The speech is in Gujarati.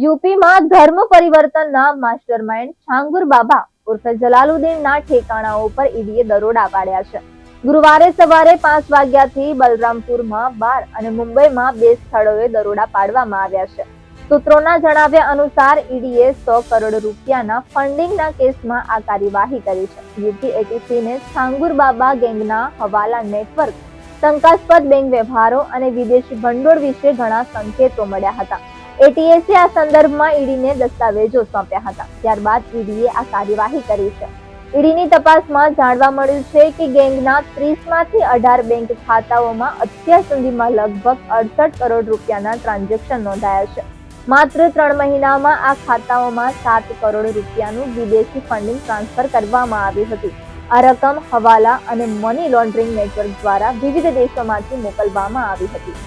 યુપીમાં ધર્મ પરિવર્તનના માસ્ટરમાઇન્ડ છાંગુર બાબા ઉર્ફે જલાલુદ્દીનના ઠેકાણાઓ પર ઈડીએ દરોડા પાડ્યા છે. ગુરુવારે સવારે 5 વાગ્યાથી બલરામપુરમાં 12 અને મુંબઈમાં 2 સ્થળોએ દરોડા પાડવામાં આવ્યા છે. સૂત્રોના જણાવ્યા અનુસાર ઈડીએ 100 કરોડ રૂપિયાના ફંડિંગના કેસમાં આ કાર્યવાહી કરી છે. યુપી એટીસીને છાંગુર બાબા ગેંગના હવાલા નેટવર્ક, શંકાસ્પદ બેંક વ્યવહારો અને વિદેશી ભંડોળ વિશે ઘણા સંકેતો મળ્યા હતા. એટીએસે આ સંદર્ભમાં ઈડીને દસ્તાવેજો સોંપ્યા હતા. ત્યારબાદ ઈડીએ આ કાર્યવાહી કરી છે. ઈડીની તપાસમાં જાણવા મળ્યું છે કે ગેંગના 30માંથી 18 બેંક ખાતાઓમાં અત્યાર સુધીમાં લગભગ 68 કરોડ રૂપિયાના ટ્રાન્ઝેક્શન નોંધાયા છે. માત્ર 3 મહિનામાં આ ખાતાઓમાં 7 કરોડ રૂપિયાનું વિદેશી ફંડિંગ ટ્રાન્સફર કરવામાં આવ્યું હતું. આ રકમ હવાલા અને મની લોન્ડરિંગ નેટવર્ક દ્વારા વિવિધ દેશોમાંથી મોકલવામાં આવી હતી.